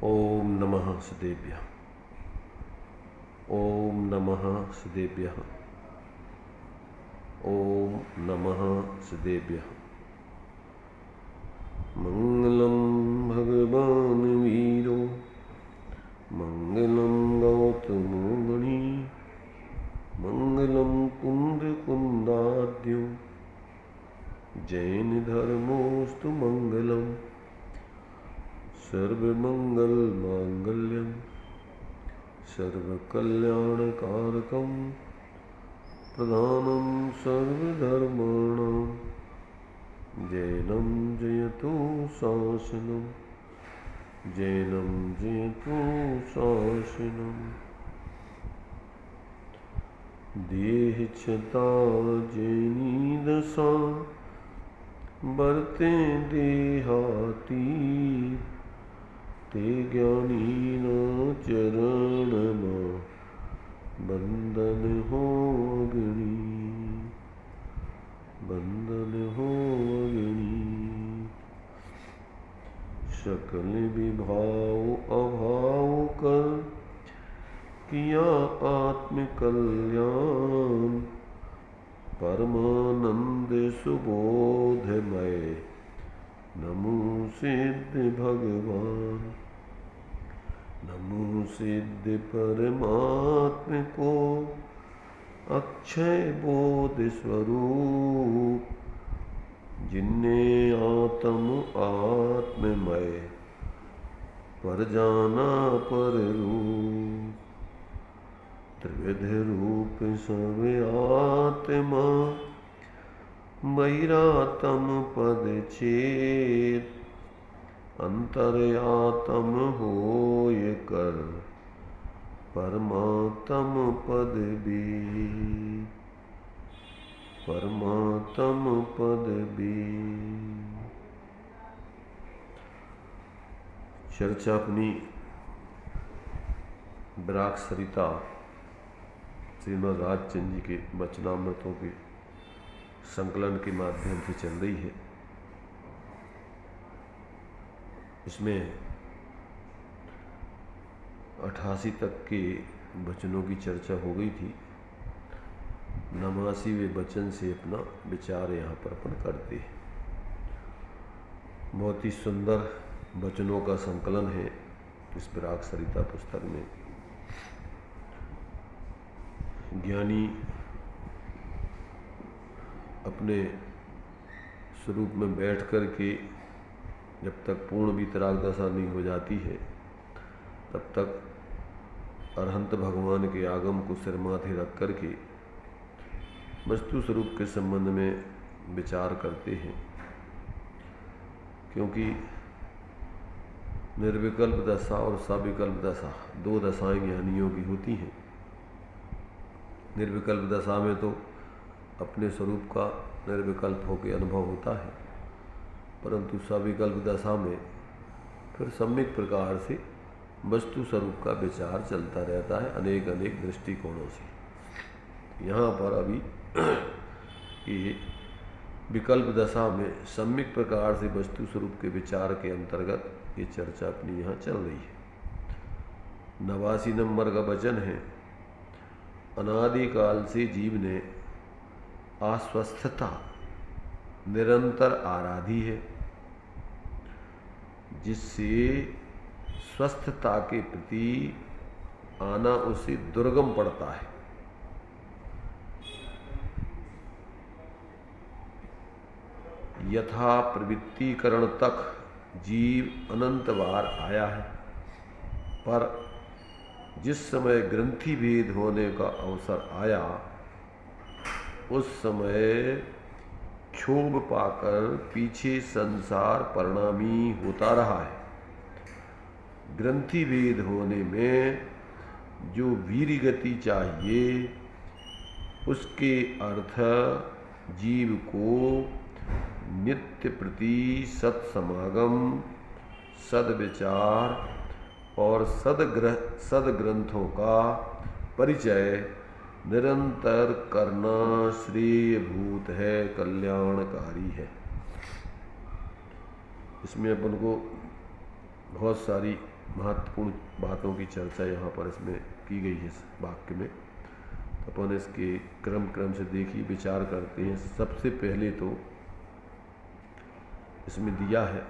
ओम नमः सदेभ्यः। ओम नमः सदेभ्यः। ओम नमः सदेभ्यः। मंगलम भगवान वीरो मंगलम गौतमो मणि मंगलम कुंद कुंदाद्यो जैन धर्मोस्तु मंगलम सर्वमंगल मांगल्यम सर्वकल्याणकारकं प्रधानं सर्वधर्माणां जैनं जयतु शासनं जैनं जयतु शासनम्। देहच्छता जैनी दशा बरते देहाती ते ज्ञानी न चरण बंधन हो अग्नि बंधन हो अग्नि। सकल विभाव अभाव कर किया आत्म कल्याण परमानंद सुबोधमय नमो सिद्ध भगवान। नमो सिद्ध परमात्म को अक्षय बोध स्वरूप जिन्ने आत्ममय पर जाना पर रूप त्रिविध रूप सब आत्मा बहिरातम पद छेद अंतर्यातम होय कर परमात्म पद भी परमात्म पद भी। चर्चा अपनी विराग सरिता श्रीमद् राजचंद्र जी के वचनामृतों के संकलन के माध्यम से चल रही है। इसमें 88 तक के वचनों की चर्चा हो गई थी। 89वें वचन से अपना विचार यहाँ पर अपन करते हैं। बहुत ही सुंदर वचनों का संकलन है इस विराग सरिता पुस्तक में। ज्ञानी अपने स्वरूप में बैठ कर के जब तक पूर्ण वितराग दशा नहीं हो जाती है तब तक अरहंत भगवान के आगम को सिर माथे रख कर के वस्तु स्वरूप के संबंध में विचार करते हैं। क्योंकि निर्विकल्प दशा और सविकल्प दशा दो दशाएं ज्ञानियों की होती हैं। निर्विकल्प दशा में तो अपने स्वरूप का निर्विकल्प होकर अनुभव होता है, परंतु सविकल्प दशा में फिर सम्यक प्रकार से वस्तु स्वरूप का विचार चलता रहता है अनेक अनेक दृष्टिकोणों से। यहाँ पर अभी ये विकल्प दशा में सम्यक प्रकार से वस्तु स्वरूप के विचार के अंतर्गत ये चर्चा अपनी यहाँ चल रही है। 89 नंबर का वचन है, अनादिकाल से जीव ने अस्वस्थता निरंतर आराधी है, जिससे स्वस्थता के प्रति आना उसे दुर्गम पड़ता है। यथा प्रवृत्तिकरण तक जीव अनंत बार आया है, पर जिस समय ग्रंथि भेद होने का अवसर आया उस समय क्षोभ पाकर पीछे संसार परिणामी होता रहा है। ग्रंथि भेद होने में जो वीर गति चाहिए उसके अर्थ जीव को नित्य प्रति सत्समागम सद्विचार और सदग्रंथों का परिचय निरंतर करना श्रेयभूत है, कल्याणकारी है। इसमें अपन को बहुत सारी महत्वपूर्ण बातों की चर्चा यहाँ पर इसमें की गई है इस वाक्य में। तो अपन इसके क्रम से देखिए विचार करते हैं। सबसे पहले तो इसमें दिया है,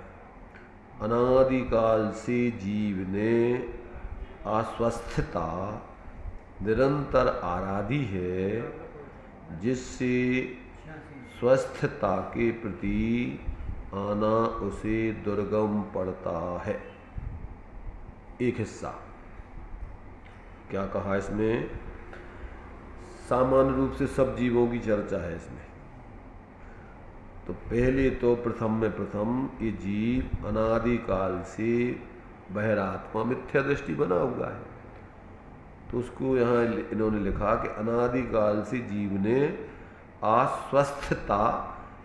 अनादिकाल से जीव ने अस्वस्थता निरंतर आराधी है, जिससे स्वस्थता के प्रति आना उसे दुर्गम पड़ता है। एक हिस्सा क्या कहा इसमें, सामान्य रूप से सब जीवों की चर्चा है इसमें। तो पहले तो प्रथम ये जीव अनादिकाल से बहिरात्मा मिथ्या दृष्टि बना हुआ है। तो उसको यहाँ इन्होंने लिखा कि अनादिकाल से जीव ने अस्वस्थता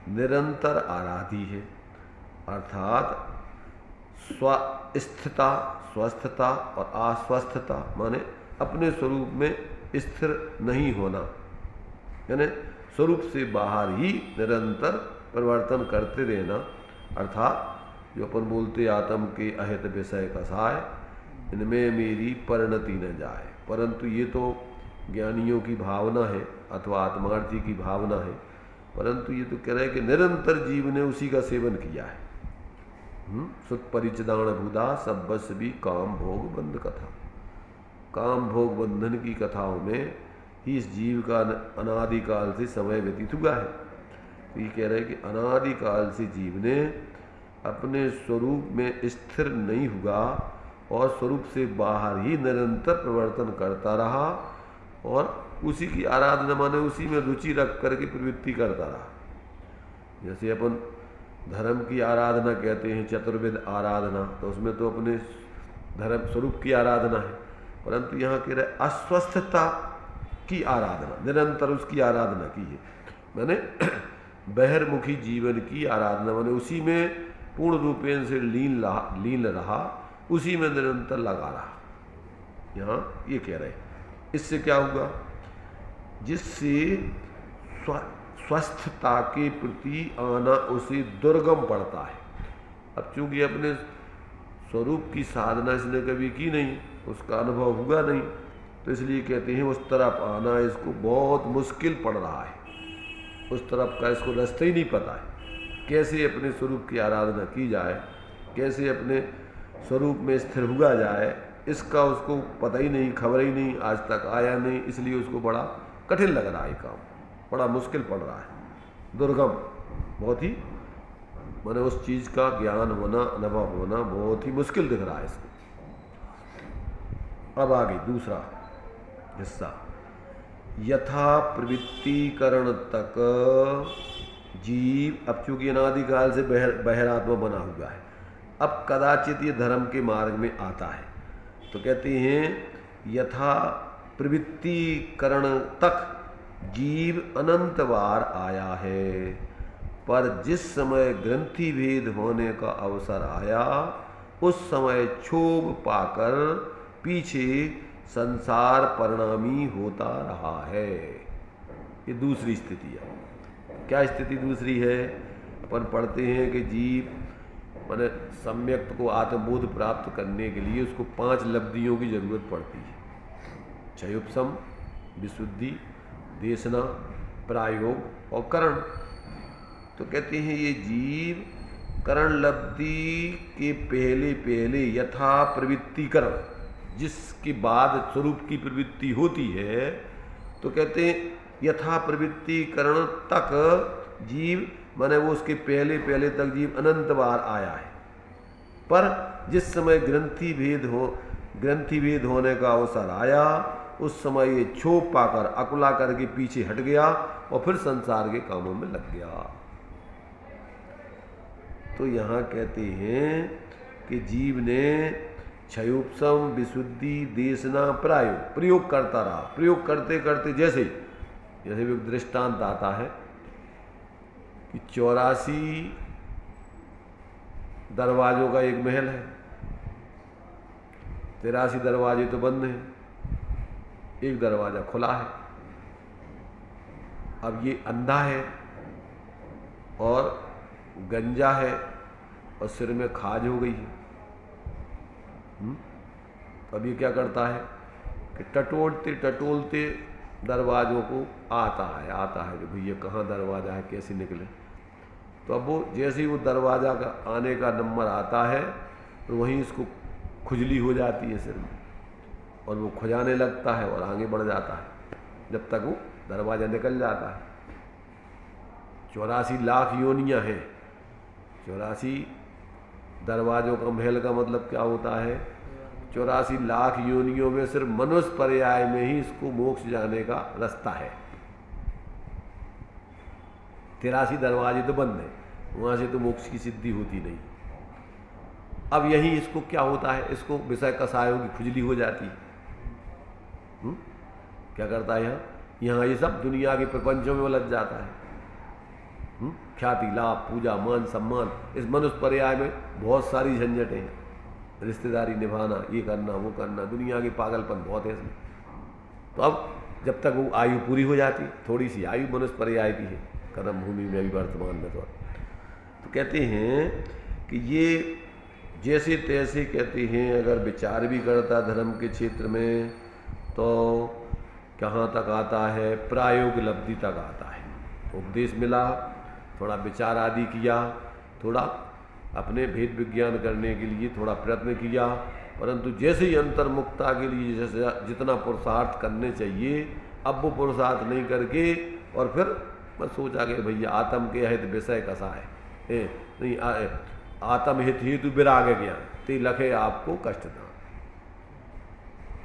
निरंतर आराधी है, अर्थात स्वस्थता और अस्वस्थता माने अपने स्वरूप में स्थिर नहीं होना, यानी स्वरूप से बाहर ही निरंतर परिवर्तन करते रहना। अर्थात जो अपन बोलते आत्म के अहित विषय कसाय, इनमें मेरी परिणति न जाए। परंतु ये तो ज्ञानियों की भावना है अथवा आत्मार्थी की भावना है, परंतु ये तो कह रहे हैं कि निरंतर जीव ने उसी का सेवन किया है। सुख परिचदान भूदा सब्बस भी काम भोग बंध कथा, काम भोग बंधन की कथाओं में ही इस जीव का अनादिकाल से समय व्यतीत हुआ है। तो ये कह रहे हैं कि अनादिकाल से जीव ने अपने स्वरूप में स्थिर नहीं हुआ और स्वरूप से बाहर ही निरंतर परिवर्तन करता रहा और उसी की आराधना माने उसी में रुचि रख करके प्रवृत्ति करता रहा। जैसे अपन धर्म की आराधना कहते हैं, चतुर्विध आराधना, तो उसमें तो अपने धर्म स्वरूप की आराधना है, परंतु यहाँ कह रहे अस्वस्थता की आराधना, निरंतर उसकी आराधना की है। मैंने बहिर्मुखी जीवन की आराधना माने उसी में पूर्ण रूपेण से लीन रहा, उसी में निरंतर लगा रहा। यहाँ ये कह रहे हैं इससे क्या हुआ, जिससे स्वस्थता के प्रति आना उसे दुर्गम पड़ता है। अब चूंकि अपने स्वरूप की साधना इसने कभी की नहीं, उसका अनुभव हुआ नहीं, तो इसलिए कहते हैं उस तरफ आना इसको बहुत मुश्किल पड़ रहा है। उस तरफ का इसको रास्ता ही नहीं पता है, कैसे अपने स्वरूप की आराधना की जाए, कैसे अपने स्वरूप में स्थिर हुआ जाए, इसका उसको पता ही नहीं, खबर ही नहीं, आज तक आया नहीं, इसलिए उसको बड़ा कठिन लग रहा है काम, बड़ा मुश्किल पड़ रहा है, दुर्गम, बहुत ही माने उस चीज़ का ज्ञान होना, अनुभव होना बहुत ही मुश्किल दिख रहा है इसको। अब आगे दूसरा हिस्सा, यथा प्रवृत्तिकरण तक जीव, अब चूंकि अनादिकाल से बहिरात्मा बना हुआ है, अब कदाचित ये धर्म के मार्ग में आता है, तो कहते हैं यथा प्रवृत्तिकरण तक जीव अनंत बार आया है, पर जिस समय ग्रंथि भेद होने का अवसर आया उस समय क्षोभ पाकर पीछे संसार परिणामी होता रहा है। ये दूसरी स्थिति है। क्या स्थिति दूसरी है, अपन पढ़ते हैं कि जीव माने सम्यक को आत्मबोध प्राप्त करने के लिए उसको 5 लब्धियों की जरूरत पड़ती है, क्षयोपशम, विशुद्धि, देशना, प्रायोग और करण। तो कहते हैं ये जीव करण लब्धि के पहले यथा प्रवृत्तिकरण, जिसके बाद स्वरूप की प्रवृत्ति होती है, तो कहते हैं यथा प्रवृत्तिकरण तक जीव माने वो उसके पहले तक जीव अनंत बार आया है, पर जिस समय ग्रंथि भेद होने का अवसर आया उस समय ये क्षोभ पाकर अकुला करके पीछे हट गया और फिर संसार के कामों में लग गया। तो यहाँ कहते हैं कि जीव ने क्षयोपशम, विशुद्धि, देशना, प्रयोग करता रहा। प्रयोग करते करते जैसे भी दृष्टांत आता है कि 84 दरवाजों का एक महल है, 83 दरवाजे तो बंद हैं, एक दरवाजा खुला है। अब ये अंधा है और गंजा है और सिर में खाज हो गई है, अब ये क्या करता है कि टटोलते टटोलते दरवाज़ों को आता है कि भैया कहाँ दरवाज़ा है, कैसे निकले। तो अब वो जैसे ही वो दरवाज़ा का आने का नंबर आता है तो वहीं इसको खुजली हो जाती है सिर में, और वो खुजाने लगता है और आगे बढ़ जाता है जब तक वो दरवाज़ा निकल जाता है। 84 लाख योनियाँ हैं। 84 दरवाज़ों का महल का मतलब क्या होता है? 84 लाख योनियों में सिर्फ मनुष्य पर्याय में ही इसको मोक्ष जाने का रास्ता है। 83 दरवाजे तो बंद हैं, वहाँ से तो मोक्ष की सिद्धि होती नहीं। अब यही इसको क्या होता है, इसको विषय कसायों की खुजली हो जाती है। क्या करता है यहाँ ये सब दुनिया के प्रपंचों में उलझ जाता है। ख्याति, लाभ, पूजा, मान, सम्मान, इस मनुष्य पर्याय में बहुत सारी झंझटें हैं। रिश्तेदारी निभाना, ये करना, वो करना, दुनिया के पागलपन बहुत है इसमें। तो अब जब तक वो आयु पूरी हो जाती, थोड़ी सी आयु मनुष्य पर्याय की है कर्म भूमि में भी वर्तमान में, तो कहते हैं कि ये जैसे तैसे कहते हैं अगर विचार भी करता धर्म के क्षेत्र में तो कहाँ तक आता है, प्रायोग लब्धि तक आता है। उपदेश मिला, थोड़ा विचार आदि किया, थोड़ा अपने भेद विज्ञान करने के लिए थोड़ा प्रयत्न किया, परंतु जैसे ही अंतर्मुक्ता के लिए जैसे जितना पुरुषार्थ करने चाहिए अब वो पुरुषार्थ नहीं करके और फिर मैं सोचा कि भैया आत्म के हित विषय कसा है नहीं आत्म हित हेतु विराग ज्ञान ते लखे आपको कष्ट ना।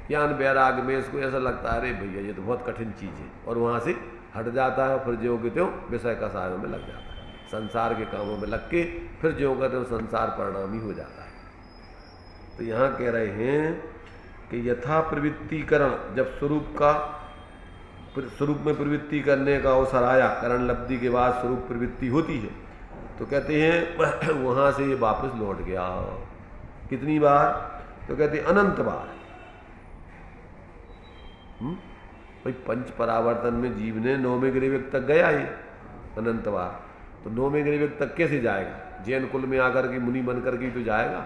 ज्ञान वैराग में इसको ऐसा लगता है अरे भैया ये तो बहुत कठिन चीज़ है, और वहाँ से हट जाता है, फिर ज्यों के त्यों विषय कसायों में लग जाता है, संसार के कामों में लग के फिर ज्यों का त्यों संसार परिणामी हो जाता है। तो यहाँ कह रहे हैं कि यथा प्रवृत्तिकरण, जब स्वरूप में प्रवृत्ति करने का अवसर आया, करण लब्धि के बाद स्वरूप प्रवृत्ति होती है, तो कहते हैं वहाँ से ये वापस लौट गया। कितनी बार? तो कहते हैं अनंत बार। भाई पंच परावर्तन में जीव ने 9वें गृहवेग तक गया ही अनंत बार, तो 9वें गृहवेग तक कैसे जाएगा? जैन कुल में आकर के मुनि बन करके तो जाएगा,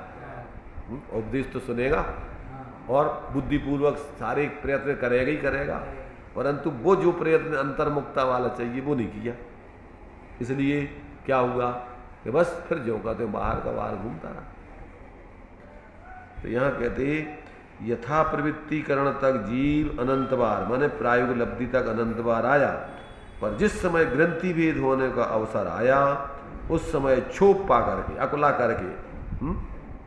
उपदेश तो सुनेगा और बुद्धिपूर्वक सारे प्रयत्न करेगा ही करेगा, परंतु वो जो प्रयत्न अंतर्मुक्ता वाला चाहिए वो नहीं किया। इसलिए क्या हुआ कि बस फिर जो कहते हैं बाहर का बाहर घूमता रहा। तो यहाँ कहते यथा प्रवृत्तिकरण तक जीव अनंत बार माने प्रायोग लब्धि तक अनंत बार आया, पर जिस समय ग्रंथि भेद होने का अवसर आया उस समय क्षोभ पा करके, अकुला करके,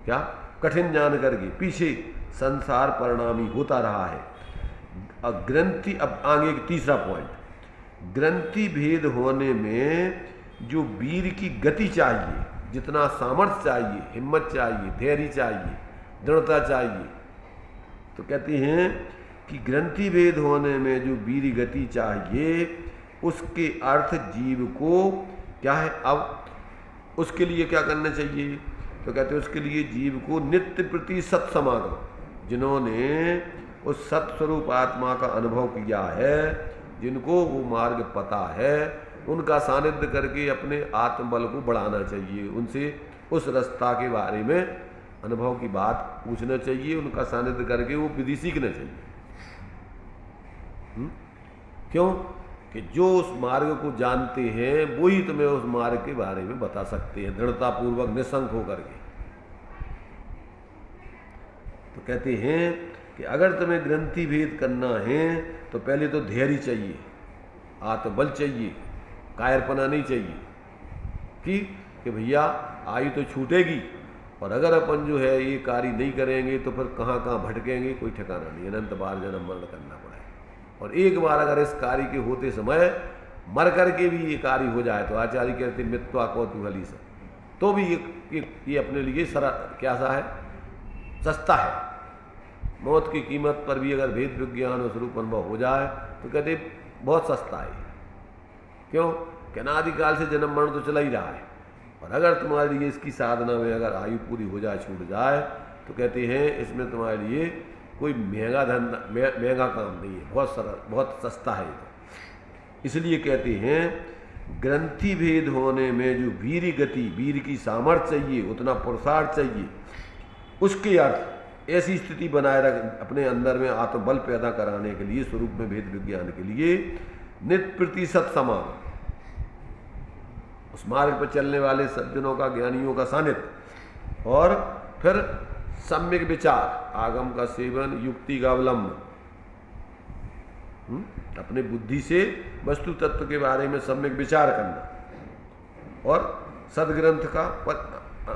क्या कठिन जान करके पीछे संसार परिणामी होता रहा है। अब ग्रंथि, अब आगे एक तीसरा पॉइंट, ग्रंथि भेद होने में जो वीर की गति चाहिए, जितना सामर्थ्य चाहिए, हिम्मत चाहिए, धैर्य चाहिए, दृढ़ता चाहिए, तो कहते हैं कि ग्रंथि भेद होने में जो वीर गति चाहिए उसके अर्थ जीव को क्या है? अब उसके लिए क्या करना चाहिए? तो कहते हैं उसके लिए जीव को नित्य प्रति सत्समागम, जिन्होंने उस सत्स्वरूप आत्मा का अनुभव किया है, जिनको वो मार्ग पता है, उनका सानिध्य करके अपने आत्मबल को बढ़ाना चाहिए। उनसे उस रास्ता के बारे में अनुभव की बात पूछना चाहिए, उनका सानिध्य करके वो विधि सीखना चाहिए। क्यों? कि जो उस मार्ग को जानते हैं वो ही तुम्हें उस मार्ग के बारे में बता सकते हैं दृढ़तापूर्वक, निशंक होकर के। तो कहते हैं कि अगर तुम्हें ग्रंथि भेद करना है तो पहले तो धैर्य चाहिए, आत्मबल चाहिए, कायरपना नहीं चाहिए कि भैया आयु तो छूटेगी और अगर अपन जो है ये कार्य नहीं करेंगे तो फिर कहाँ कहाँ भटकेंगे, कोई ठिकाना नहीं, अनंत बार जन्म मरण करना पड़ेगा। और एक बार अगर इस कार्य के होते समय मर करके भी ये कार्य हो जाए तो आचार्य कहते मित्वा कौतूहली से, तो भी ये अपने लिए क्या सा है? सस्ता है। मौत की कीमत पर भी अगर भेद विज्ञान और स्वरूप अनुभव हो जाए तो कहते बहुत सस्ता है। क्यों? कि अनादिकाल से जन्म मरण तो चला ही रहा है, और अगर तुम्हारे लिए इसकी साधना में अगर आयु पूरी हो जाए, छूट जाए, तो कहते हैं इसमें तुम्हारे लिए कोई महंगा काम नहीं है, बहुत सरल, बहुत सस्ता है। इसलिए कहते हैं ग्रंथि भेद होने में जो वीर गति, वीर की सामर्थ्य चाहिए, उतना पुरुषार्थ चाहिए, उसके अर्थ ऐसी स्थिति बनाए रख अपने अंदर में आत्मबल पैदा कराने के लिए, स्वरूप में भेद विज्ञान के लिए नित प्रतिशत समान उस मार्ग पर चलने वाले सज्जनों का, ज्ञानियों का सानिध्य, और फिर सम्यक विचार, आगम का सेवन, युक्ति का अवलंबन, अपने बुद्धि से वस्तु तत्व के बारे में सम्यक विचार करना, और सदग्रंथ का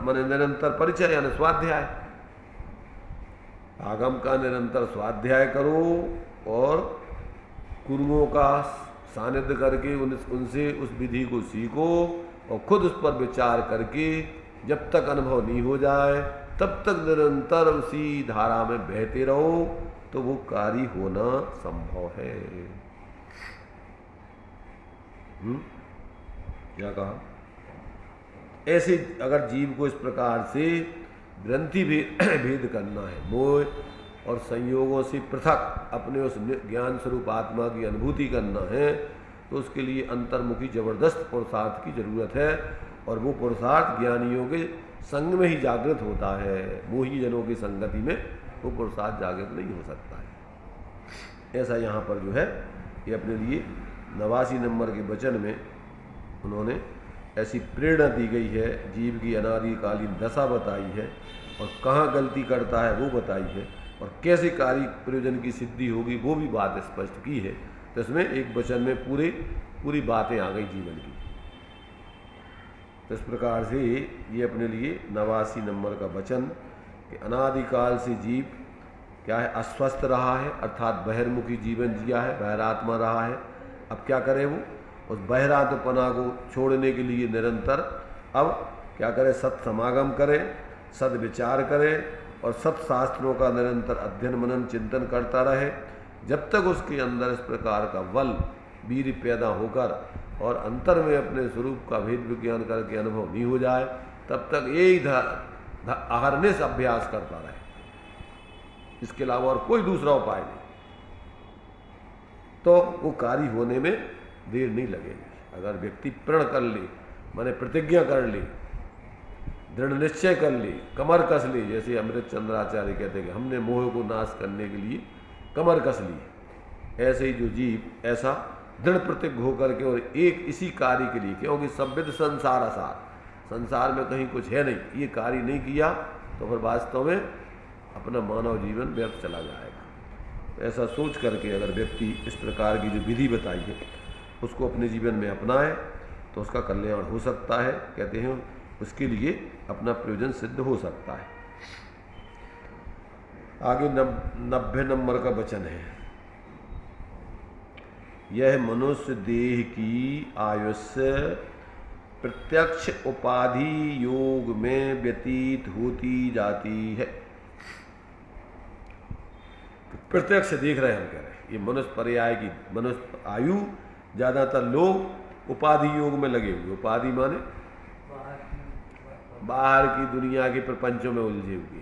माने निरंतर परिचय यानी स्वाध्याय। आगम का निरंतर स्वाध्याय करो और गुरुओं का सानिध्य करके उनसे उस विधि को सीखो, और खुद उस पर विचार करके जब तक अनुभव नहीं हो जाए तब तक निरंतर उसी धारा में बहते रहो, तो वो कार्य होना संभव है। क्या कहा? ऐसे अगर जीव को इस प्रकार से ग्रंथि भेद करना है, मोह और संयोगों से पृथक अपने उस ज्ञान स्वरूप आत्मा की अनुभूति करना है, तो उसके लिए अंतर्मुखी जबरदस्त पुरुषार्थ की जरूरत है, और वो पुरुषार्थ ज्ञानियों के संग में ही जागृत होता है। मोही जनों की संगति में वो पुरुषार्थ जागृत नहीं हो सकता है। ऐसा यहाँ पर जो है ये अपने लिए 89 नंबर के वचन में उन्होंने ऐसी प्रेरणा दी गई है, जीव की अनादिकालीन दशा बताई है, और कहाँ गलती करता है वो बताई है, और कैसे कार्य प्रयोजन की सिद्धि होगी वो भी बात स्पष्ट की है। तो इसमें एक वचन में पूरी बातें आ गई जीवन की। तो इस प्रकार से ये अपने लिए 89 नंबर का वचन कि अनादिकाल से जीव क्या है, अस्वस्थ रहा है, अर्थात बहिर्मुखी जीवन जिया है, बहिरात्मा रहा है। अब क्या करे वो? उस बहिरात्मपना को छोड़ने के लिए निरंतर अब क्या करे, सत्समागम करे, सद्विचार करे, और सत्शास्त्रों का निरंतर अध्ययन मनन चिंतन करता रहे। जब तक उसके अंदर इस प्रकार का बल वीर पैदा होकर और अंतर में अपने स्वरूप का भेद विज्ञान करके अनुभव नहीं हो जाए, तब तक यही अहरनिश अभ्यास करता रहे। इसके अलावा और कोई दूसरा उपाय नहीं, तो वो कार्य होने में देर नहीं लगेगी। अगर व्यक्ति प्रण कर ले, माने प्रतिज्ञा कर ले, दृढ़ निश्चय कर ले, कमर कस ले, जैसे अमृत चंद्राचार्य कहते हैं कि हमने मोह को नाश करने के लिए कमर कस ली, ऐसे ही जो जीव ऐसा दृढ़ प्रतिज्ञ होकर के और एक इसी कार्य के लिए, क्योंकि संविद संसार असार, संसार में कहीं कुछ है नहीं, ये कार्य नहीं किया तो फिर वास्तव में अपना मानव जीवन व्यर्थ चला जाएगा। ऐसा सोच करके अगर व्यक्ति इस प्रकार की जो विधि बताई है उसको अपने जीवन में अपनाए तो उसका कल्याण हो सकता है। कहते हैं उसके लिए अपना प्रयोजन सिद्ध हो सकता है। आगे 90 नंबर का वचन है, यह मनुष्य देह की आयुष्य प्रत्यक्ष उपाधि योग में व्यतीत होती जाती है। प्रत्यक्ष देख रहे हैं हम, कह रहे हैं ये मनुष्य पर्याय की मनुष्य आयु, ज्यादातर लोग उपाधि योग में लगे हुए। उपाधि माने बाहर की दुनिया के प्रपंचों में उलझे हुए।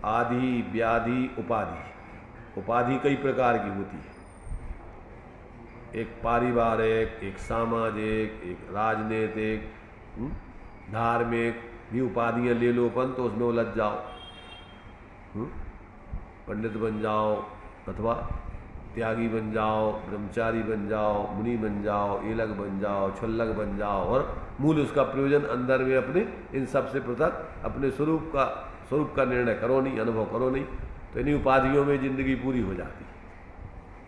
आदि व्याधि उपाधि, उपाधि कई प्रकार की होती है, एक पारिवारिक, एक सामाजिक, एक राजनीतिक, धार्मिक भी उपाधियां ले लो अपन तो उसमें उलझ जाओ, पंडित बन जाओ अथवा त्यागी बन जाओ, ब्रह्मचारी बन जाओ, मुनि बन जाओ, एलग बन जाओ, छल्लक बन जाओ, और मूल उसका प्रयोजन अंदर में अपने इन सबसे पृथक अपने स्वरूप का निर्णय करो नहीं, अनुभव करो नहीं, तो इन्हीं उपाधियों में जिंदगी पूरी हो जाती है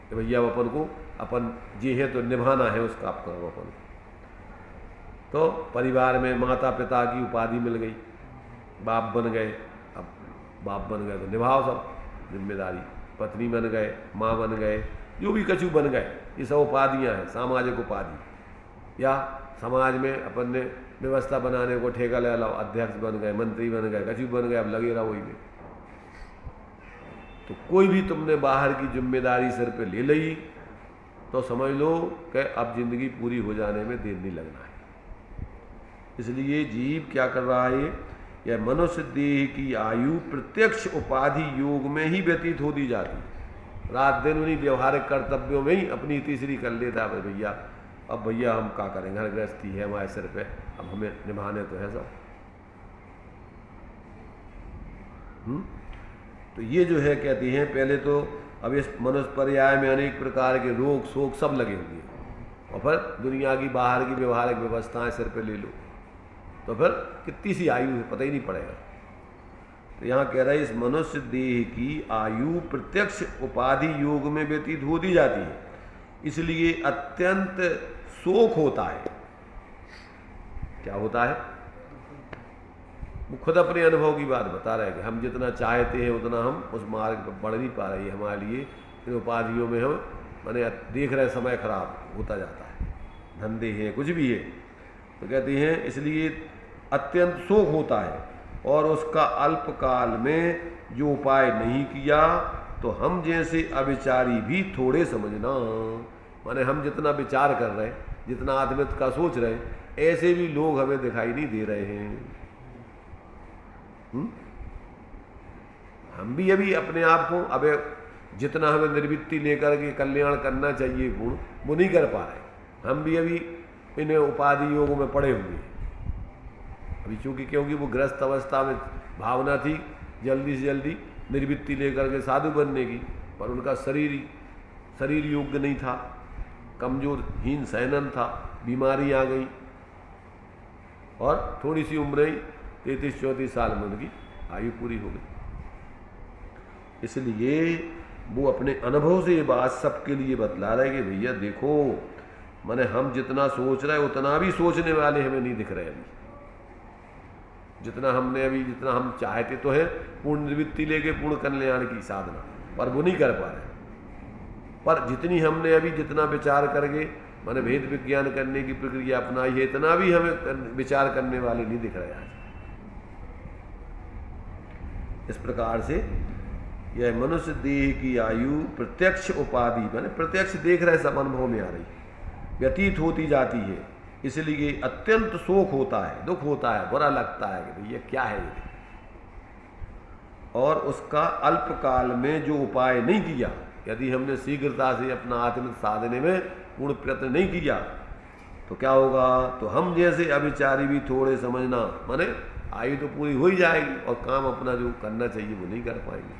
कि भैया अपन को अपन जी है तो निभाना है उसका आप करो अपन। तो परिवार में माता पिता की उपाधि मिल गई, बाप बन गए, अब बाप बन गए तो निभाओ सब जिम्मेदारी, पत्नी बन गए, माँ बन गए, जो भी कछु बन गए, ये सब उपाधियाँ हैं, सामाजिक उपाधि। या समाज में अपन ने व्यवस्था बनाने को ठेका ले लो, अध्यक्ष बन गए, मंत्री बन गए, कछु बन गए, अब लगे रहो वही में। तो कोई भी तुमने बाहर की जिम्मेदारी सिर पे ले ली तो समझ लो कि अब जिंदगी पूरी हो जाने में देर नहीं लगना है। इसलिए जीव क्या कर रहा है, यह मनुष्य देह की आयु प्रत्यक्ष उपाधि योग में ही व्यतीत होती जाती। रात दिन उन्हीं व्यवहारिक कर्तव्यों में ही अपनी तीसरी कर लेता है भैया, अब भैया हम क्या करें, घर गृहस्थी है हमारे सिर पे, अब हमें निभाने तो है सब। तो ये जो है कहती हैं, पहले तो अब इस मनुष्य पर्याय में अनेक प्रकार के रोग शोक सब लगे हुए हैं, और फिर दुनिया की बाहर की व्यवहारिक व्यवस्थाएं सिर पे ले लो, तो फिर कितनी सी आयु है पता ही नहीं पड़ेगा। तो यहाँ कह रहा है इस मनुष्य देह की आयु प्रत्यक्ष उपाधि योग में व्यतीत होती जाती है, इसलिए अत्यंत शोक होता है। क्या होता है? वो खुद अपने अनुभव की बात बता रहे हैं कि हम जितना चाहते हैं उतना हम उस मार्ग पर बढ़ नहीं पा रही है। हमारे लिए इन उपाधियों में हम माने देख रहे समय खराब होता जाता है, धंधे हैं कुछ भी है, तो कहते हैं इसलिए अत्यंत शोक होता है। और उसका अल्पकाल में जो उपाय नहीं किया तो हम जैसे अविचारी भी थोड़े समझना, माने हम जितना विचार कर रहे हैं, जितना आत्मित्व का सोच रहे हैं, ऐसे भी लोग हमें दिखाई नहीं दे रहे हैं। हम भी अभी अपने आप को अब जितना हमें निर्वृत्ति लेकर के कल्याण करना चाहिए गुण, वो नहीं कर पा रहे। हम भी अभी इन उपाधि योगों में पड़े हुए हैं अभी, क्योंकि वो ग्रस्त अवस्था में भावना थी जल्दी से जल्दी निर्वृत्ति लेकर के साधु बनने की, पर उनका शरीर योग्य नहीं था, कमजोर हीन सहनन था, बीमारी आ गई, और थोड़ी सी उम्र ही 33-34 साल में उनकी आयु पूरी हो गई। इसलिए वो अपने अनुभव से ये बात सबके लिए बतला रहे कि भैया देखो, माने हम जितना सोच रहे उतना भी सोचने वाले हमें नहीं दिख रहे अभी। जितना हम चाहते तो है पूर्ण निवृत्ति लेके पूर्ण कल्याण की साधना, पर वो नहीं कर पा रहे। पर जितनी हमने अभी जितना विचार करके माने भेद विज्ञान करने की प्रक्रिया अपनाई है, इतना भी हमें विचार करने वाले नहीं दिख रहे आज। इस प्रकार से यह मनुष्य देह की आयु प्रत्यक्ष उपाधि माने प्रत्यक्ष देख रहे सब अनुभव में आ रही व्यतीत होती जाती है, इसलिए अत्यंत शोक होता है, दुख होता है, बुरा लगता है कि भैया क्या है ये। और उसका अल्पकाल में जो उपाय नहीं किया, यदि हमने शीघ्रता से अपना आत्मिक साधने में पूर्ण प्रयत्न नहीं किया तो क्या होगा? तो हम जैसे अविचारी भी थोड़े समझना, माने आयु तो पूरी हो ही जाएगी और काम अपना जो करना चाहिए वो नहीं कर पाएंगे,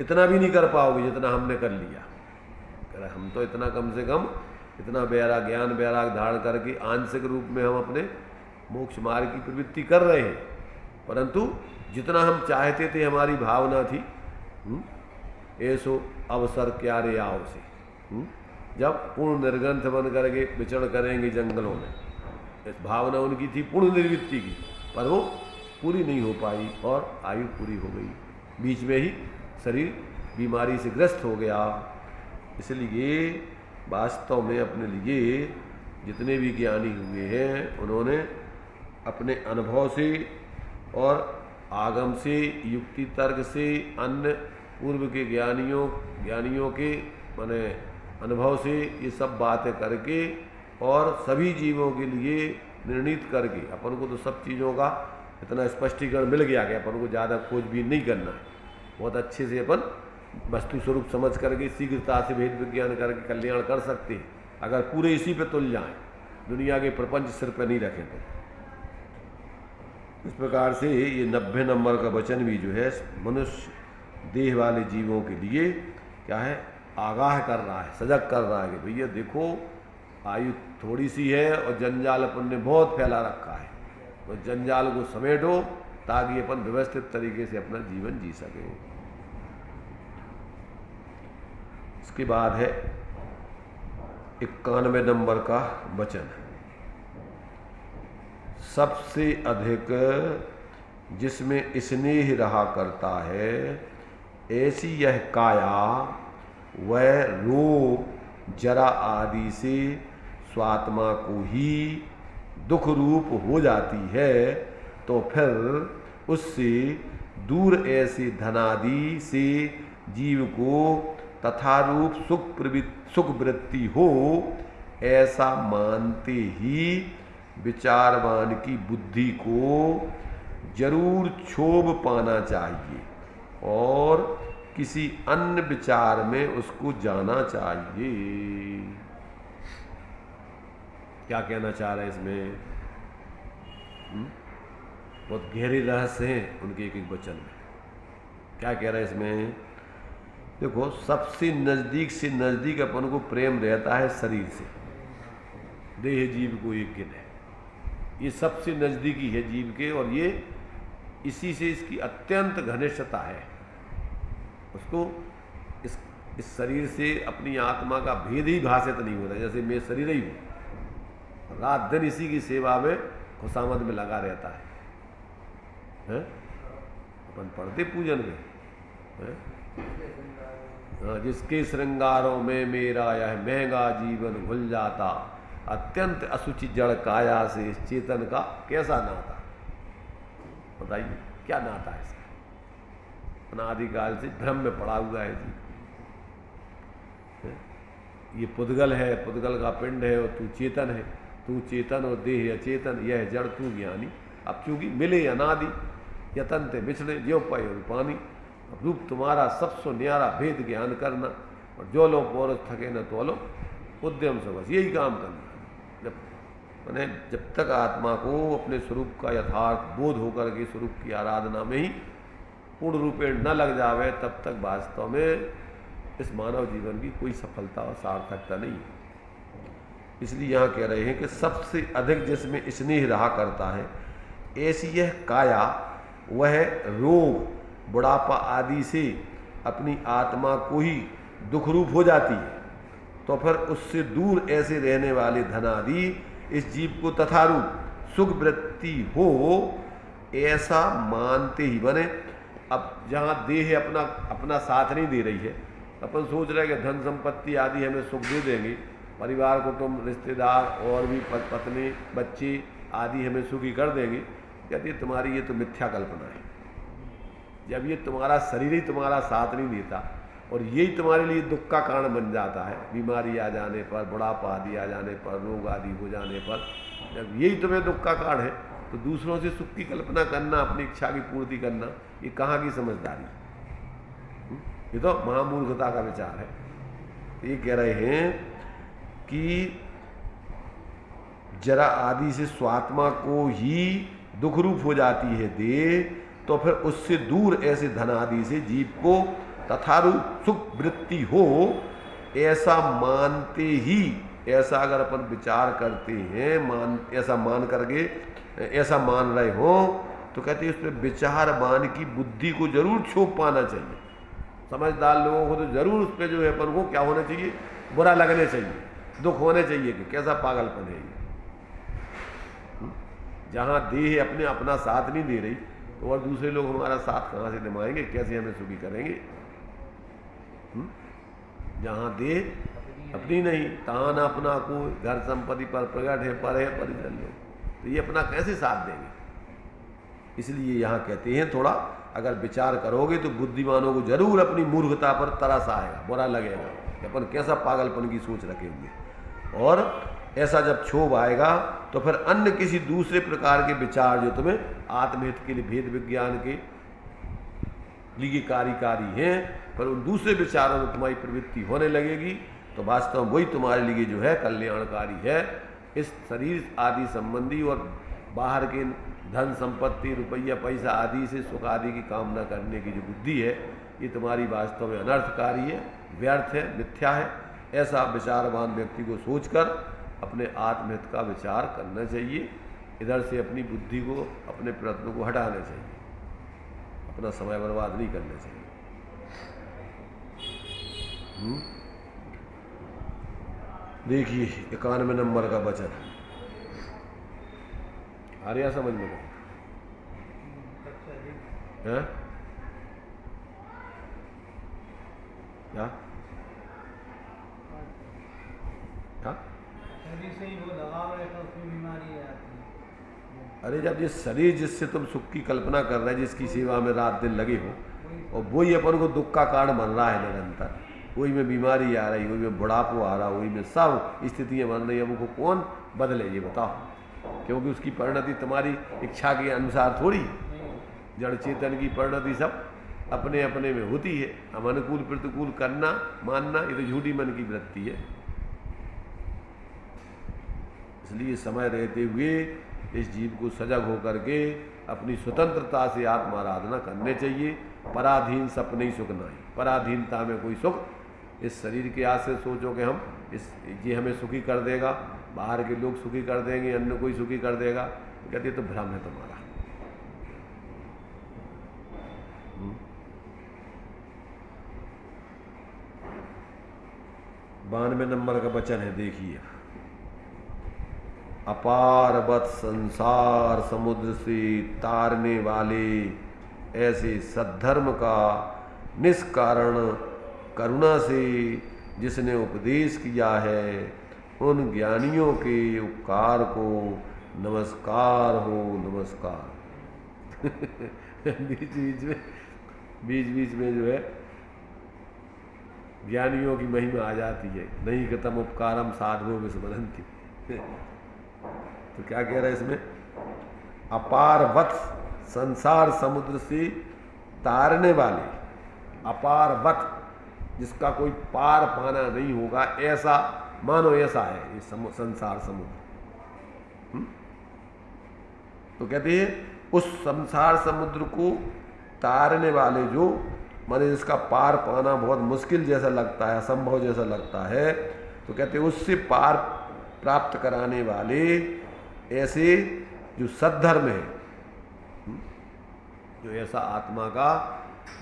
इतना भी नहीं कर पाओगे जितना हमने कर लिया। कह रहा हम तो इतना कम से कम इतना ज्ञान वैराग धारण करके आंशिक रूप में हम अपने मोक्ष मार्ग की प्रवृत्ति कर रहे हैं, परंतु जितना हम चाहते थे हमारी भावना थी, ऐसो अवसर क्या रे आओ से, जब पूर्ण निर्ग्रंथ बन करके विचरण करेंगे जंगलों में, इस भावना उनकी थी पूर्ण निर्वृत्ति की, पर वो पूरी नहीं हो पाई और आयु पूरी हो गई, बीच में ही शरीर बीमारी से ग्रस्त हो गया। इसलिए वास्तव में अपने लिए जितने भी ज्ञानी हुए हैं उन्होंने अपने अनुभव से और आगम से, युक्ति तर्क से, अन्य पूर्व के ज्ञानियों के माने अनुभव से ये सब बातें करके और सभी जीवों के लिए निर्णित करके, अपन को तो सब चीज़ों का इतना स्पष्टीकरण मिल गया कि अपन को ज़्यादा खोजबीन नहीं करना है, बहुत अच्छे से अपन वस्तु स्वरूप समझ करके शीघ्रता से भेद विज्ञान करके कल्याण कर सकते हैं, अगर पूरे इसी पे तुल जाएं, दुनिया के प्रपंच सिर पे नहीं रखें तो। इस प्रकार से ये 90 नंबर का वचन भी जो है मनुष्य देह वाले जीवों के लिए क्या है, आगाह कर रहा है, सजग कर रहा है कि भैया देखो आयु थोड़ी सी है और जंजाल अपन ने बहुत फैला रखा है, तो जंजाल को समेटो ताकि अपन व्यवस्थित तरीके से अपना जीवन जी सके। इसके बाद है 91 नंबर का वचन, सबसे अधिक जिसमें स्नेह रहा करता है ऐसी यह काया वह रोग जरा आदि से स्वात्मा को ही दुख रूप हो जाती है, तो फिर उससे दूर ऐसे धनादि से जीव को तथारूप सुख वृत्ति हो ऐसा मानते ही विचारवान की बुद्धि को जरूर क्षोभ पाना चाहिए और किसी अन्य विचार में उसको जाना चाहिए। क्या कहना चाह रहे हैं इसमें? बहुत गहरे रहस्य हैं उनके एक एक वचन में। क्या कह रहे हैं इसमें? देखो, सबसे नज़दीक से नज़दीक अपन को प्रेम रहता है शरीर से। देह जीव को एक गिन है, ये सबसे नज़दीकी है जीव के, और ये इसी से इसकी अत्यंत घनिष्ठता है। उसको इस शरीर से अपनी आत्मा का भेद ही भाषित नहीं होता। जैसे मैं शरीर ही हूँ, रात दिन इसी की सेवा में खुशामद में लगा रहता है? अपन पढ़ते पूजन में है? जिसके श्रृंगारों में मेरा यह महंगा जीवन घुल जाता, अत्यंत असुचि जड़ काया से इस चेतन का कैसा नाता? बताइए क्या नाता है इसका? अनादिकाल से भ्रम में पड़ा हुआ है जी। ये पुद्गल है, पुद्गल का पिंड है, और तू चेतन है। तू चेतन और देह अचेतन, यह जड़ तू ज्ञानी। अब चूंकि मिले अनादि, यतन ते बिछड़े ज्यों पाए और पानी। अब रूप तुम्हारा सबसे न्यारा भेद ज्ञान करना, और जो लो पोरस थके न तो लो उद्यम से, बस यही काम करना। जब तक आत्मा को अपने स्वरूप का यथार्थ बोध होकर के स्वरूप की आराधना में ही पूर्ण रूपेण न लग जावे, तब तक वास्तव में इस मानव जीवन की कोई सफलता और सार्थकता नहीं है। इसलिए यहाँ कह रहे हैं कि सबसे अधिक जिसमें स्नेह रहा करता है, ऐसी यह काया वह रोग बुढ़ापा आदि से अपनी आत्मा को ही दुख रूप हो जाती है। तो फिर उससे दूर ऐसे रहने वाले धनादि इस जीव को तथारूप सुख वृत्ति हो, ऐसा मानते ही बने। अब जहाँ देह अपना साथ नहीं दे रही है, अपन सोच रहे हैं कि धन संपत्ति आदि हमें सुख दे देंगे, परिवार कुटुंब रिश्तेदार और भी पत्नी बच्चे आदि हमें सुखी कर देंगे। कहते तुम्हारी ये तो मिथ्या कल्पना है। जब ये तुम्हारा शरीर ही तुम्हारा साथ नहीं देता और यही तुम्हारे लिए दुख का कारण बन जाता है, बीमारी आ जाने पर, बुढ़ापा आदि आ जाने पर, रोग आदि हो जाने पर, जब यही तुम्हें दुख का कारण है, तो दूसरों से सुख की कल्पना करना, अपनी इच्छा की पूर्ति करना, ये कहाँ की समझदारी? ये तो महामूर्खता का विचार है। तो ये कह रहे हैं कि जरा आदि से स्वात्मा को ही दुख रूप हो जाती है देह, तो फिर उससे दूर ऐसे धन आदि से जीव को तथारूप सुख वृत्ति हो, ऐसा मानते ही, ऐसा अगर अपन विचार करते हैं, ऐसा मान करके ऐसा मान रहे हो, तो कहते हैं उस पर विचारवान की बुद्धि को जरूर छोप पाना चाहिए। समझदार लोगों को तो जरूर उस पर जो है अपन को क्या होना चाहिए, बुरा लगने चाहिए, दुख होने चाहिए कि कैसा पागलपन है ये। जहाँ देह अपना साथ नहीं दे रही, तो और दूसरे लोग हमारा साथ कहाँ से निभाएंगे, कैसे हमें सुखी करेंगे? जहाँ देह अपनी नहीं, तान अपना को घर संपत्ति पर प्रकट है, पर है परिजन लोग, तो ये अपना कैसे साथ देंगे? इसलिए यहाँ कहते हैं थोड़ा अगर विचार करोगे तो बुद्धिमानों को जरूर अपनी मूर्खता पर तरस आएगा, बुरा लगेगा कि अपन कैसा पागलपन की सोच रखे हुए। और ऐसा जब क्षोभ आएगा तो फिर अन्य किसी दूसरे प्रकार के विचार जो तुम्हें आत्महित के लिए भेद विज्ञान के लिए कार्यकारी हैं, पर उन दूसरे विचारों में तुम्हारी प्रवृत्ति होने लगेगी, तो वास्तव में वही तुम्हारे लिए जो है कल्याणकारी है। इस शरीर आदि संबंधी और बाहर के धन संपत्ति रुपया पैसा आदि से सुख आदि की कामना करने की जो बुद्धि है, ये तुम्हारी वास्तव में अनर्थकारी है, व्यर्थ है, मिथ्या है। ऐसा विचारवान व्यक्ति को सोचकर अपने आत्महित का विचार करना चाहिए। इधर से अपनी बुद्धि को, अपने प्रयत्नों को हटाना चाहिए, अपना समय बर्बाद नहीं करना चाहिए। देखिए 91 नंबर का वचन आ रहा समझ में है? क्या शरीर से ही वो लगाव रहता है, उसमें बीमारी आती है। अरे जब ये शरीर जिससे तुम सुख की कल्पना कर रहे हैं, जिसकी सेवा में रात दिन लगे हो, और वही अपन को दुख का कारण बन रहा है निरंतर, वही में बीमारी आ रही, वही में बुढ़ापो आ रहा, वही में सब स्थितियाँ बन रही है, उनको कौन बदले ये बताओ? क्योंकि उसकी परिणति तुम्हारी इच्छा के अनुसार थोड़ी, जड़ चेतन की परिणति सब अपने अपने में होती है। हम अनुकूल प्रतिकूल करना मानना, ये तो झूठी मन की वृत्ति है। इसलिए समय रहते हुए इस जीव को सजग होकर के अपनी स्वतंत्रता से आत्माराधना करने चाहिए। पराधीन सपने ही सुख नहीं, पराधीनता में कोई सुख, इस शरीर के आश्रय सोचो कि हम ये हमें सुखी कर देगा, बाहर के लोग सुखी कर देंगे, अन्य कोई सुखी कर देगा, कहते तो भ्रम है तुम्हारा। 92 नंबर का वचन है, देखिए। अपारवत संसार समुद्र से तारने वाले ऐसे सद्धर्म का निष्कारण करुणा से जिसने उपदेश किया है, उन ज्ञानियों के उपकार को नमस्कार हो, नमस्कार। बीच बीच में जो है ज्ञानियों की महिमा आ जाती है। नहीं कतम उपकारम साधवो विस्मरन्ति। तो क्या कह रहा है इसमें? अपारवत संसार समुद्र से तारने वाले, अपारवत जिसका कोई पार पाना नहीं होगा, ऐसा मानो ऐसा है ये संसार समुद्र। तो कहते हैं उस संसार समुद्र को तारने वाले, जो माने जिसका पार पाना बहुत मुश्किल जैसा लगता है, असंभव जैसा लगता है, तो कहते हैं उससे पार प्राप्त कराने वाले ऐसे जो सद्धर्म है, जो ऐसा आत्मा का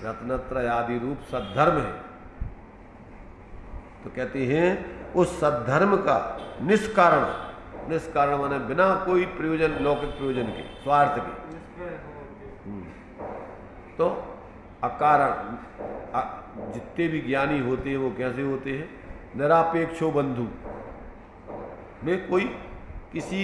रत्नत्रय आदि रूप सद्धर्म है, तो कहते हैं उस सद्धर्म का निष्कारण, निष्कारण माने बिना कोई प्रयोजन, लौकिक प्रयोजन के, स्वार्थ के, तो अकारण जितने भी ज्ञानी होते हैं वो कैसे होते हैं? निरापेक्षो बंधु में कोई किसी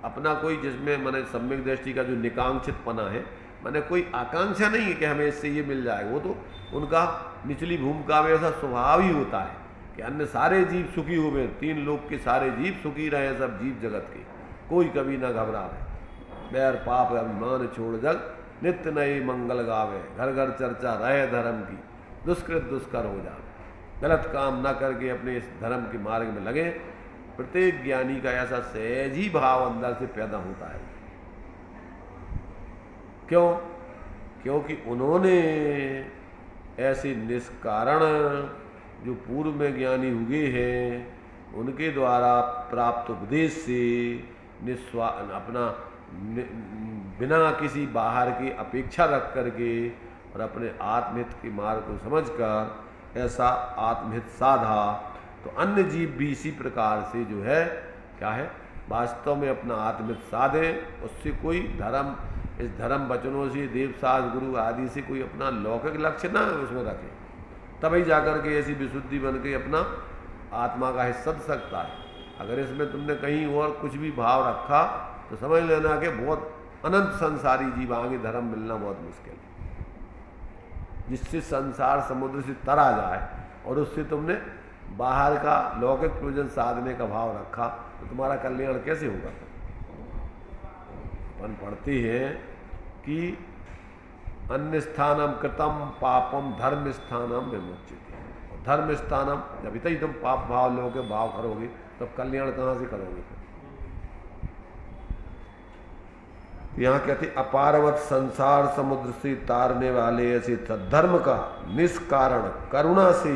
अपना कोई, जिसमें माने सम्यक दृष्टि का जो निकांक्षितपना है, माने कोई आकांक्षा नहीं है कि हमें इससे ये मिल जाएगा। वो तो उनका निचली भूमिका में ऐसा स्वभाव ही होता है कि अन्य सारे जीव सुखी हो गए, 3 लोक के सारे जीव सुखी रहे, सब जीव जगत के, कोई कभी ना घबरावे। बैर पाप अभिमान छोड़ जग नित्य नए मंगल गावे, घर घर चर्चा रहे धर्म की, दुष्कृत दुष्कर हो जावे। गलत काम न करके अपने इस धर्म के मार्ग में लगे। प्रत्येक ज्ञानी का ऐसा सहज ही भाव अंदर से पैदा होता है। क्यों? क्योंकि उन्होंने ऐसे निष्कारण जो पूर्व में ज्ञानी हुए हैं, उनके द्वारा प्राप्त उपदेश से अपना बिना किसी बाहर की अपेक्षा रख करके और अपने आत्महित के मार्ग को समझकर ऐसा आत्महित साधा, तो अन्य जीव भी इसी प्रकार से जो है क्या है, वास्तव में अपना आत्महित साधें। उससे कोई धर्म, इस धर्म वचनों से, देवशास्त्र गुरु आदि से कोई अपना लौकिक लक्ष्य ना उसमें रखे, तभी जाकर के ऐसी विशुद्धि बन के अपना आत्मा का हिस्सा सकता है। अगर इसमें तुमने कहीं और कुछ भी भाव रखा तो समझ लेना कि बहुत अनंत संसारी जीव आगे, धर्म मिलना बहुत मुश्किल है। जिससे संसार समुद्र से तरा जाए और उससे तुमने बाहर का लौकिक प्रयोजन साधने का भाव रखा, तो तुम्हारा कल्याण कैसे होगा? अपन पढ़ते हैं कि अन्य स्थानम कृतम पापम धर्म स्थानम विमुच्यते। धर्म स्थानम, जब इतना ही तुम पाप भाव लोगे, भाव करोगे, तब कल्याण कहाँ से करोगे? यहाँ कहते अपारवत संसार समुद्र से तारने वाले ऐसे सद्धर्म का निष्कारण करुणा से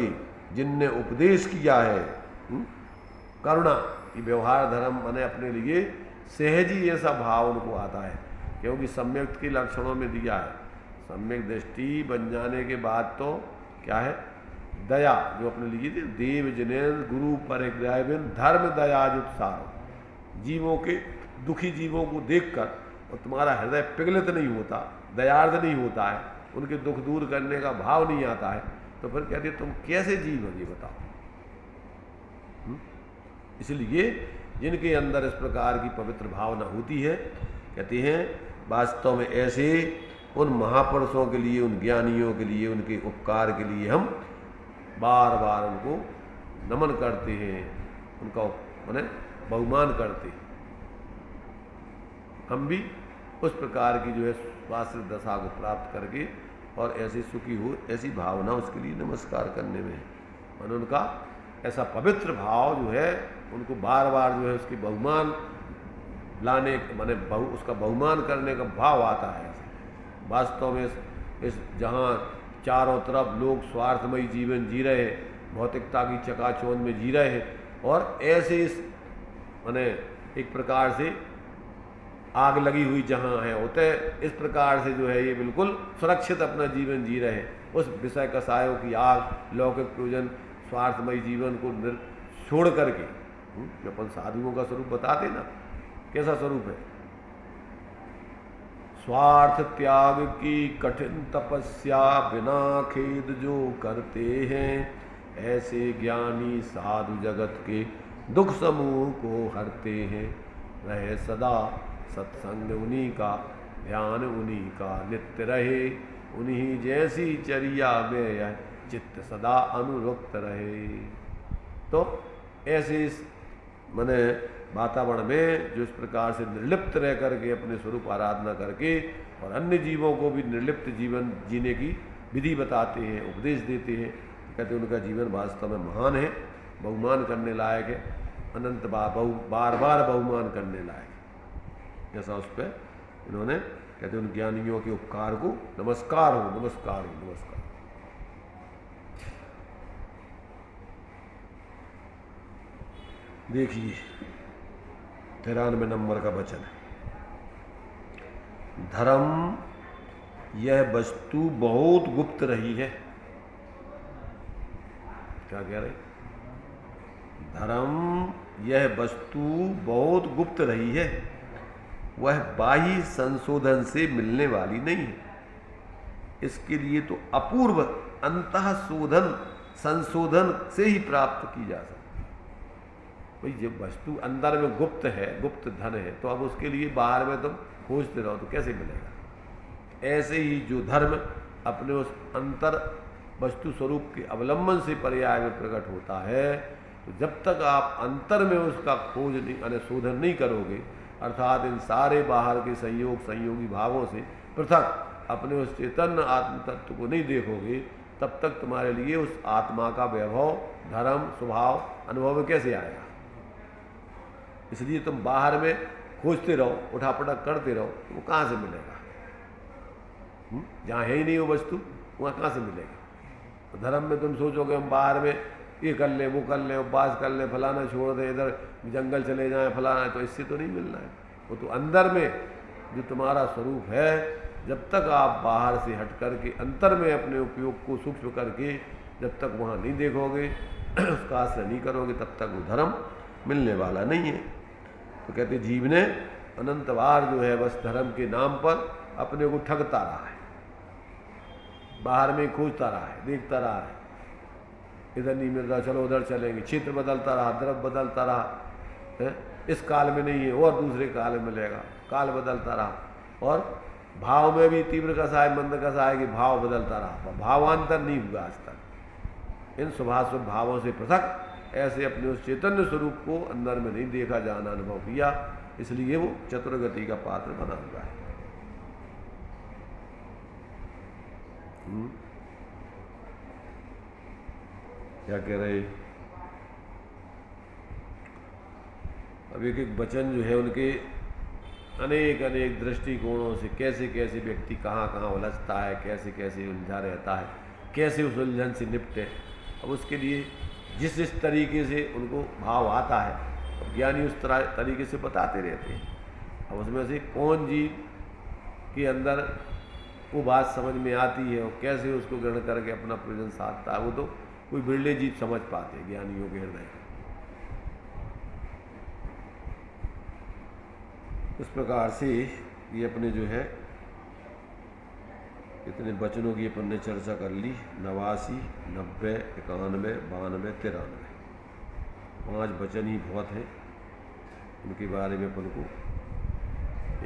जिनने उपदेश किया है। करुणा ये व्यवहार धर्म माने अपने लिए सहज ही ऐसा भाव उनको आता है, क्योंकि सम्यक के लक्षणों में दिया है। सम्यक दृष्टि बन जाने के बाद तो क्या है? दया, जो अपने लिए थी, देव जनेन्द्र गुरु परिग्रहबिन धर्म दया जुत्सार। जीवों के, दुखी जीवों को देखकर और तुम्हारा हृदय पिघलित नहीं होता, दयार्द नहीं होता है, उनके दुख दूर करने का भाव नहीं आता है, तो फिर कहते तुम कैसे जीव हो, ये बताओ। इसलिए जिनके अंदर इस प्रकार की पवित्र भावना होती है, कहते हैं वास्तव में ऐसे उन महापुरुषों के लिए, उन ज्ञानियों के लिए, उनके उपकार के लिए हम बार बार उनको नमन करते हैं, उनका माने बहुमान करते हैं। हम भी उस प्रकार की जो है स्वास्थ्य दशा को प्राप्त करके और ऐसी सुखी हो, ऐसी भावना उसके लिए नमस्कार करने में, माने उनका ऐसा पवित्र भाव जो है, उनको बार बार जो है उसकी बहुमान लाने माने उसका बहुमान करने का भाव आता है। वास्तव में इस जहाँ चारों तरफ लोग स्वार्थमयी जीवन जी रहे हैं, भौतिकता की चकाचौंध में जी रहे हैं, और ऐसे इस माने एक प्रकार से आग लगी हुई जहाँ है होते इस प्रकार से जो है ये बिल्कुल सुरक्षित अपना जीवन जी रहे हैं। उस विषय कसायों की आग, लौकिक प्रयोजन, स्वार्थमय जीवन को छोड़ करके जो अपन साधुओं का स्वरूप बताते ना, कैसा स्वरूप है? स्वार्थ त्याग की कठिन तपस्या बिना खेद जो करते हैं, ऐसे ज्ञानी साधु जगत के दुख समूह को हरते हैं। रहे सदा सत्संग उन्हीं का, ध्यान उन्हीं का नित्य रहे, उन्हीं जैसी चर्या में यह चित्त सदा अनुरक्त रहे। तो ऐसे इस माने वातावरण में जो इस प्रकार से निर्लिप्त रह करके अपने स्वरूप आराधना करके और अन्य जीवों को भी निर्लिप्त जीवन जीने की विधि बताते हैं, उपदेश देते हैं, कहते हैं उनका जीवन वास्तव में महान है, बहुमान करने लायक है, अनंत बार बार बहुमान करने लायक है। जैसा उस पर इन्होंने कहते उन ज्ञानियों के उपकार को नमस्कार हो, नमस्कार हो, नमस्कार। देखिए 93 नंबर का वचन है, धर्म यह वस्तु बहुत गुप्त रही है। क्या कह रहे? धर्म यह वस्तु बहुत गुप्त रही है, वह बाह्य संशोधन से मिलने वाली नहीं है। इसके लिए तो अपूर्व अंतः शोधन संशोधन से ही प्राप्त की जा सकती। भाई जब वस्तु अंदर में गुप्त है, गुप्त धन है, तो अब उसके लिए बाहर में तुम खोजते रहो तो कैसे मिलेगा? ऐसे ही जो धर्म अपने उस अंतर वस्तु स्वरूप के अवलंबन से पर्याय में प्रकट होता है, तो जब तक आप अंतर में उसका खोज नहीं यानी शोधन नहीं करोगे, अर्थात इन सारे बाहर के संयोगी भावों से पृथक अपने उस चैतन्य आत्म तत्व को नहीं देखोगे, तब तक तुम्हारे लिए उस आत्मा का वैभव, धर्म, स्वभाव अनुभव में कैसे आएगा? इसलिए तुम बाहर में खोजते रहो, उठापटक करते रहो, तो वो कहाँ से मिलेगा? जहाँ है ही नहीं वो वस्तु, वहाँ कहाँ से मिलेगा? तो धर्म में तुम सोचोगे हम बाहर में ये कर लें, वो कर लें, उपवास कर लें, फलाना छोड़ दें, इधर जंगल चले जाएं, फलाना, तो इससे तो नहीं मिलना है। वो तो अंदर में जो तुम्हारा स्वरूप है, जब तक आप बाहर से हट करके अंतर में अपने उपयोग को सूक्ष्म करके जब तक वहाँ नहीं देखोगे, उसका आश्रय नहीं करोगे, तब तक वो धर्म मिलने वाला नहीं है। तो कहते जीव ने अनंत बार जो है बस धर्म के नाम पर अपने को ठगता रहा है, बाहर में खोजता रहा है, देखता रहा है, इधर नहीं मिल रहा चलो उधर चलेंगे, क्षेत्र बदलता रहा, द्रव्य बदलता रहा है, इस काल में नहीं है और दूसरे काल में मिलेगा, काल बदलता रहा, और भाव में भी तीव्र कसाय मंद कसाय कि भाव बदलता रहा, भावांतर नहीं हुआ आज तक। इन शुभाशुभ भावों से पृथक ऐसे अपने उस चैतन्य स्वरूप को अंदर में नहीं देखा जाना, अनुभव किया, इसलिए वो चतुर्गति का पात्र बना हुआ है। क्या कह रहे? अब एक एक वचन जो है उनके अनेक अनेक दृष्टिकोणों से कैसे कैसे व्यक्ति कहाँ कहाँ उलझता है, कैसे कैसे उलझा रहता है, कैसे उस उलझन से निपटे। अब उसके लिए जिस जिस तरीके से उनको भाव आता है, अब ज्ञानी उस तरीके से बताते रहते हैं। अब उसमें से कौन जीव के अंदर वो बात समझ में आती है और कैसे उसको ग्रहण करके अपना प्रयोजन साधता है, वो तो कोई बिरले जीव समझ पाते हैं ज्ञानियों के हृदय। इस प्रकार से ये अपने जो है इतने वचनों की अपन ने चर्चा कर ली। 89, 90, 91, 92, 93 5 वचन ही बहुत हैं। उनके बारे में अपन को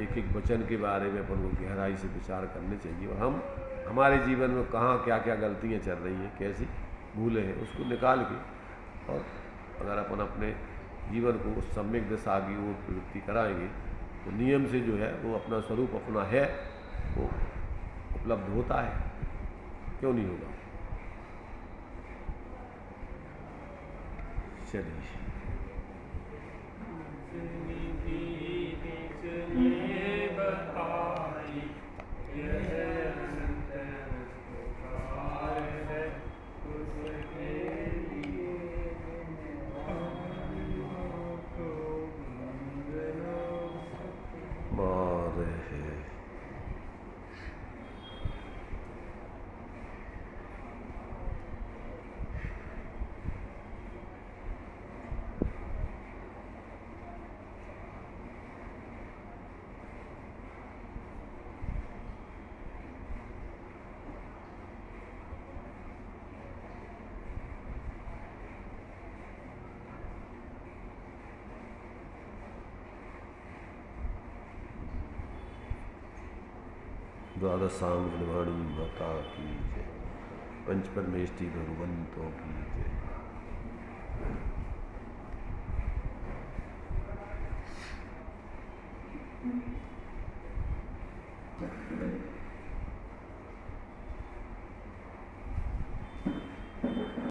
एक एक वचन के बारे में अपन को गहराई से विचार करने चाहिए, और हम हमारे जीवन में कहाँ क्या क्या गलतियाँ चल रही हैं, कैसी भूले हैं, उसको निकाल के, और अगर अपन अपने जीवन को उस सम्यक दिशा की ओर प्रवृत्ति कराएंगे तो नियम से जो है वो अपना स्वरूप अपना है वो उपलब्ध होता है, क्यों नहीं होगा। चलिए द्वादशांग निर्वाणी माता की जय। पंच परमेष्टि भगवंतों की जय।